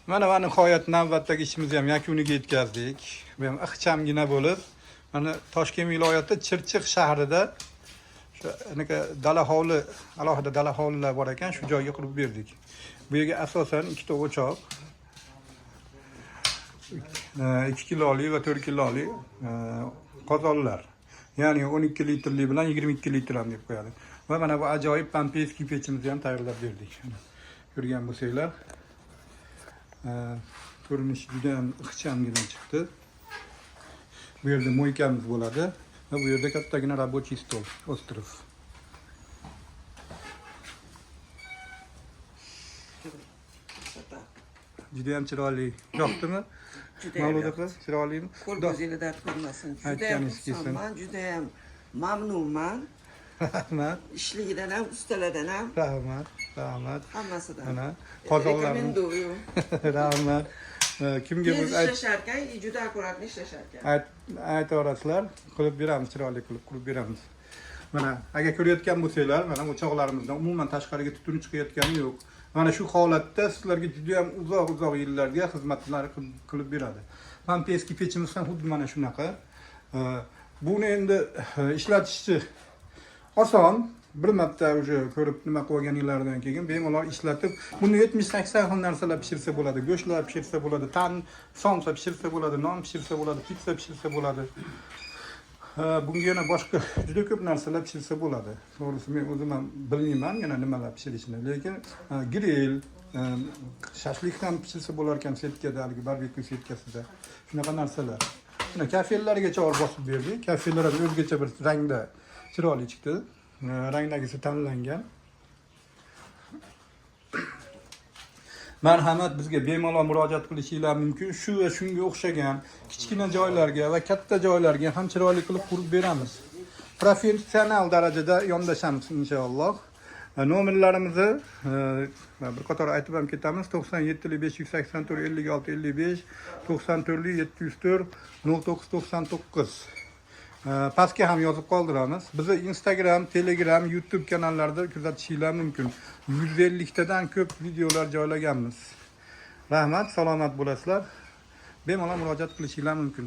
Mana nihoyat navbatdagi ishimizni ham yakuniga yetkazdik. Bu ham ixchamgina bo'lib, mana Toshkent viloyati Chirchiq shahrida shu dala hovli, alohida dala hovlilar bor ekan, shu joyga qurib berdik. Bu yerga asosan ikkita o'choq, 2 kilolik va 4 kilolik qozonlar. Ya'ni 12 litrli bilan 22 litr ham deb qo'yadi. Va mana bu ajoyib pampeski pechimizni ham tayyorlab berdik. Ko'rgan bo'lsanglar, ko'rinishi juda ham ixchamgina chiqdi. Bu yerda mo'ykamiz bo'ladi va bu yerda kattagina рабочий stol, ostrov. Juda ham chiroyli. Yoqdimi? Mavluda qiz, chiroylimi? Qo'l ko'zingizga dard ko'rmasin. Juda ham xursandman, juda ham mamnunman. Rahmat. İşligidan ham, ustalardan ham. Rahmat, rahmat. Hammasidan. Mana qozonlarni. Rahmat. Kimga Biz biz ishlasharkan, juda akkuratli ishlasharkan. aytaverasizlar, qilib beramiz, chiroyli qilib beramiz. Mana agar ko'rayotgan bo'lsanglar, mana o'choqlarimizdan umuman tashqariga tutun chiqayotgani yo'q. Mana shu holatda sizlarga juda ham uzoq yillarga xizmatlar qilib beradi. Pampeski pechimiz ham xuddi mana shunaqa. Buni endi ishlatishi oson. Bir marta o'sha ko'rib nima qilganinglardan keyin bemalol ishlatib, buni 70-80 xil narsalar pishirsa bo'ladi. Go'shtlar pishirsa bo'ladi, tan, somsa pishirsa bo'ladi, non pishirsa bo'ladi, pitsa pishirsa bo'ladi. Bunga yana boshqa juda ko'p narsalar pishirsa bo'ladi. To'g'risi men o'zim ham bilmayman yana nimalar pishirishni, lekin grill, shashlik ham pishirsa bo'lar ekan setkada, haligi barbekyu setkasida. Shunaqa narsalar. Mana kafellargacha olib bosib berdik. Kafellar ham o'zgacha bir rangda chiroyli chiqdi. Rangdagisi tanlangan. Marhamat, bizga bemalol murojaat qilishinglar mumkin. Shu va shunga o'xshagan kichkina joylarga va katta joylarga ham chiroyli qilib qurib beramiz. Professional darajada yondashamiz inshaalloh. Nomerlarimizni bir qator aytib ham ketamiz. 97 584 56 55, 94 704 0999. Pastga ham yozib qoldiramiz. Bizni Instagram, Telegram, YouTube kanallarida kuzatishingiz mumkin. 150 tadan ko'p videolar joylaganmiz. Rahmat, salomat bo'lasizlar. Bemalol murojaat qilishingiz mumkin.